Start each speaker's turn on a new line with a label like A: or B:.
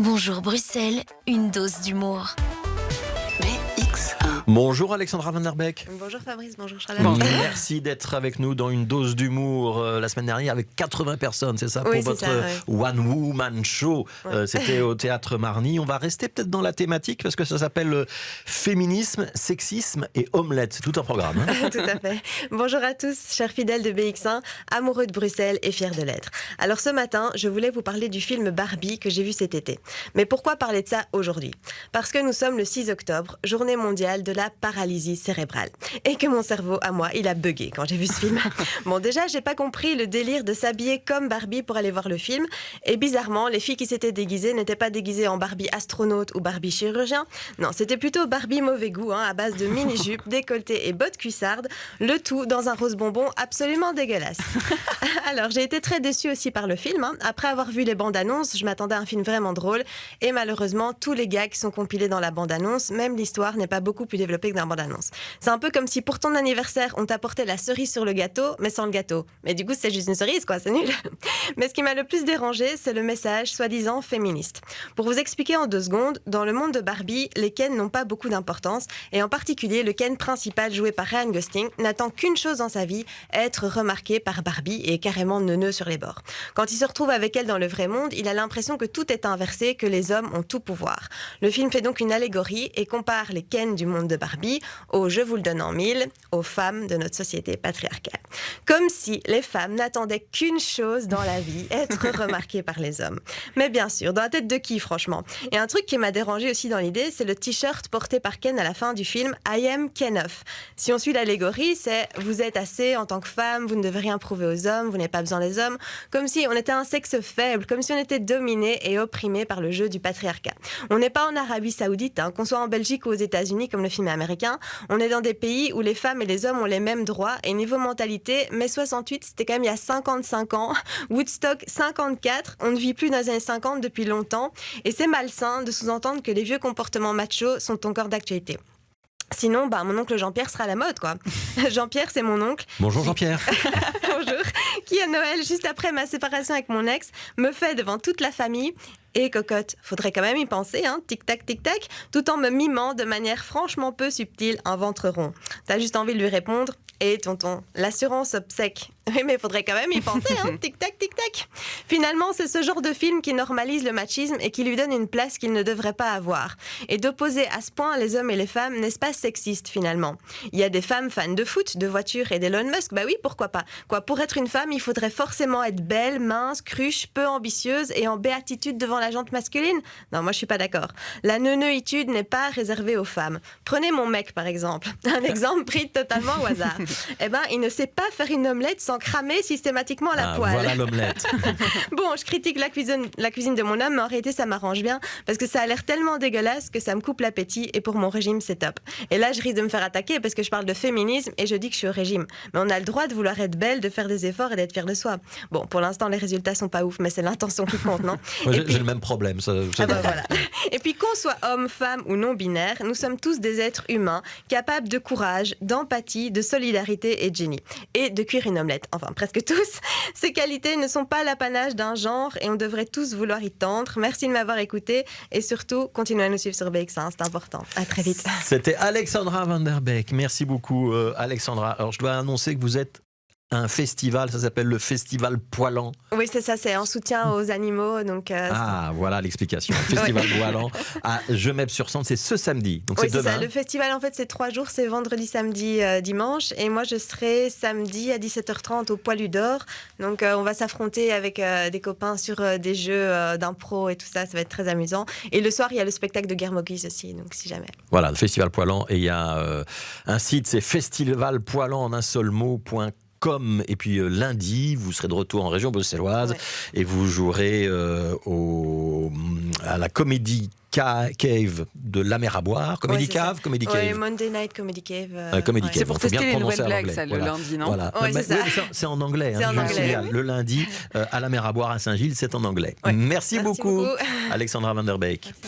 A: Bonjour Bruxelles, une dose d'humour.
B: BX1.
C: Bonjour Alexandra Van Der Beek.
D: Bonjour Fabrice, bonjour Charlotte.
C: Merci d'être avec nous dans une dose d'humour la semaine dernière avec 80 personnes, c'est ça,
D: Oui,
C: pour
D: c'est
C: votre
D: ça,
C: One Woman Show.
D: Ouais.
C: C'était au Théâtre Marny. On va rester peut-être dans la thématique parce que ça s'appelle féminisme, sexisme et omelette. C'est tout un programme. Hein.
D: Tout à fait. Bonjour à tous, chers fidèles de BX1, amoureux de Bruxelles et fiers de l'être. Alors ce matin, je voulais vous parler du film Barbie que j'ai vu cet été. Mais pourquoi parler de ça aujourd'hui ? Parce que nous sommes le 6 octobre, journée mondiale de la paralysie cérébrale. Et que mon cerveau, à moi, il a bugué quand j'ai vu ce film. Bon, déjà, j'ai pas compris le délire de s'habiller comme Barbie pour aller voir le film. Et bizarrement, les filles qui s'étaient déguisées n'étaient pas déguisées en Barbie astronaute ou Barbie chirurgien. Non, c'était plutôt Barbie mauvais goût, à base de mini-jupes, décolleté et bottes cuissardes. Le tout dans un rose bonbon absolument dégueulasse. Alors, j'ai été très déçue aussi par le film. Après avoir vu les bandes annonces, je m'attendais à un film vraiment drôle. Et malheureusement, tous les gags sont compilés dans la bande annonce. Même l'histoire n'est pas beaucoup plus développée que dans la bande annonce. C'est un peu comme si pour ton anniversaire, on t'apportait la cerise sur le gâteau, mais sans le gâteau. Mais du coup, c'est juste une cerise, quoi, c'est nul. Mais ce qui m'a le plus dérangé, c'est le message soi-disant féministe. Pour vous expliquer en 2 secondes, dans le monde de Barbie, les Ken n'ont pas beaucoup d'importance. Et en particulier, le Ken principal joué par Ryan Gosling n'attend qu'une chose dans sa vie, être remarqué par Barbie et carrément neuneux sur les bords. Quand il se retrouve avec elle dans le vrai monde, il a l'impression que tout est inversé, que les hommes ont tout pouvoir. Le film fait donc une allégorie et compare les Ken du monde de Barbie aux je vous le donne en mille, aux femmes de notre société patriarcale. Comme si les femmes n'attendaient qu'une chose dans la vie, être remarquées par les hommes. Mais bien sûr, dans la tête de qui, franchement ? Et un truc qui m'a dérangé aussi dans l'idée, c'est le t-shirt porté par Ken à la fin du film I am Ken-off. Si on suit l'allégorie, c'est vous êtes assez en tant que femme, vous ne devez rien prouver aux hommes, vous n'avez pas besoin des hommes, comme si on était un sexe faible, comme si on était dominé et opprimé par le jeu du patriarcat. On n'est pas en Arabie Saoudite, qu'on soit en Belgique ou aux États-Unis comme le film est américain, on est dans des pays où les femmes et les hommes ont les mêmes droits et niveau mentalité, mai 68 c'était quand même il y a 55 ans, Woodstock 54, on ne vit plus dans les années 50 depuis longtemps et c'est malsain de sous-entendre que les vieux comportements machos sont encore d'actualité. Sinon, mon oncle Jean-Pierre sera à la mode, quoi. Jean-Pierre, c'est mon oncle.
C: Bonjour Jean-Pierre.
D: Bonjour. Qui, à Noël, juste après ma séparation avec mon ex, me fait devant toute la famille. Et cocotte, faudrait quand même y penser, tic-tac, tic-tac, tout en me mimant de manière franchement peu subtile un ventre rond. T'as juste envie de lui répondre, et tonton, l'assurance obsèque. Oui, mais faudrait quand même y penser, tic-tac, tic-tac. Finalement, c'est ce genre de film qui normalise le machisme et qui lui donne une place qu'il ne devrait pas avoir. Et d'opposer à ce point les hommes et les femmes, n'est-ce pas sexiste finalement ? Il y a des femmes fans de foot, de voitures et d'Elon Musk, oui, pourquoi pas. Pour être une femme, il faudrait forcément être belle, mince, cruche, peu ambitieuse et en béatitude devant la jante masculine ? Non, moi je suis pas d'accord. La neuneuitude n'est pas réservée aux femmes. Prenez mon mec par exemple. Un exemple pris totalement au hasard. Il ne sait pas faire une omelette sans cramer systématiquement la poêle.
C: Voilà l'omelette.
D: Bon, je critique la cuisine de mon homme, mais en réalité ça m'arrange bien parce que ça a l'air tellement dégueulasse que ça me coupe l'appétit et pour mon régime c'est top. Et là je risque de me faire attaquer parce que je parle de féminisme et je dis que je suis au régime. Mais on a le droit de vouloir être belle, de faire des efforts et d'être fier de soi. Bon, pour l'instant les résultats sont pas ouf, mais c'est l'intention qui compte, non ?
C: Moi, j'ai le même problème.
D: Voilà. Et puis qu'on soit homme, femme ou non binaire, nous sommes tous des êtres humains capables de courage, d'empathie, de solidarité et de génie. Et de cuire une omelette. Enfin, presque tous. Ces qualités ne sont pas l'apanage d'un genre et on devrait tous vouloir y tendre. Merci de m'avoir écouté et surtout, continuez à nous suivre sur BX1, c'est important. À très vite.
C: C'était Alexandra Van Der Beek. Merci beaucoup Alexandra. Alors je dois annoncer que vous êtes un festival, ça s'appelle le Festival Poilan.
D: Oui, c'est ça, c'est en soutien aux animaux. Donc,
C: voilà l'explication. Festival Poilan à Gemep-sur-Sande, c'est ce samedi. Donc
D: oui,
C: c'est demain.
D: Ça. Le festival, en fait, c'est 3 jours. C'est vendredi, samedi, dimanche. Et moi, je serai samedi à 17h30 au Poilu d'Or. Donc, on va s'affronter avec des copains sur des jeux d'impro et tout ça. Ça va être très amusant. Et le soir, il y a le spectacle de Guerre Moguise aussi. Donc, si jamais.
C: Voilà, le Festival Poilan. Et il y a un site, c'est festivalpoilan en un seul mot.com. Et puis lundi, vous serez de retour en région bruxelloise et vous jouerez à la Comédie Cave de la Mer à Boire. Comédie Cave, Comédie Cave.
D: Oui, Monday Night Comedy Cave.
C: Comedy Cave.
B: C'est pour tester les nouvelles blagues,
C: anglais.
B: ça, le lundi, non ?
C: Voilà.
D: Ouais, c'est ça.
C: C'est en anglais.
D: C'est en anglais.
C: Le lundi, à la Mer à Boire à Saint-Gilles, c'est en anglais.
D: Ouais.
C: Merci beaucoup,
D: beaucoup.
C: Alexandra Van Der Beek.
D: Merci.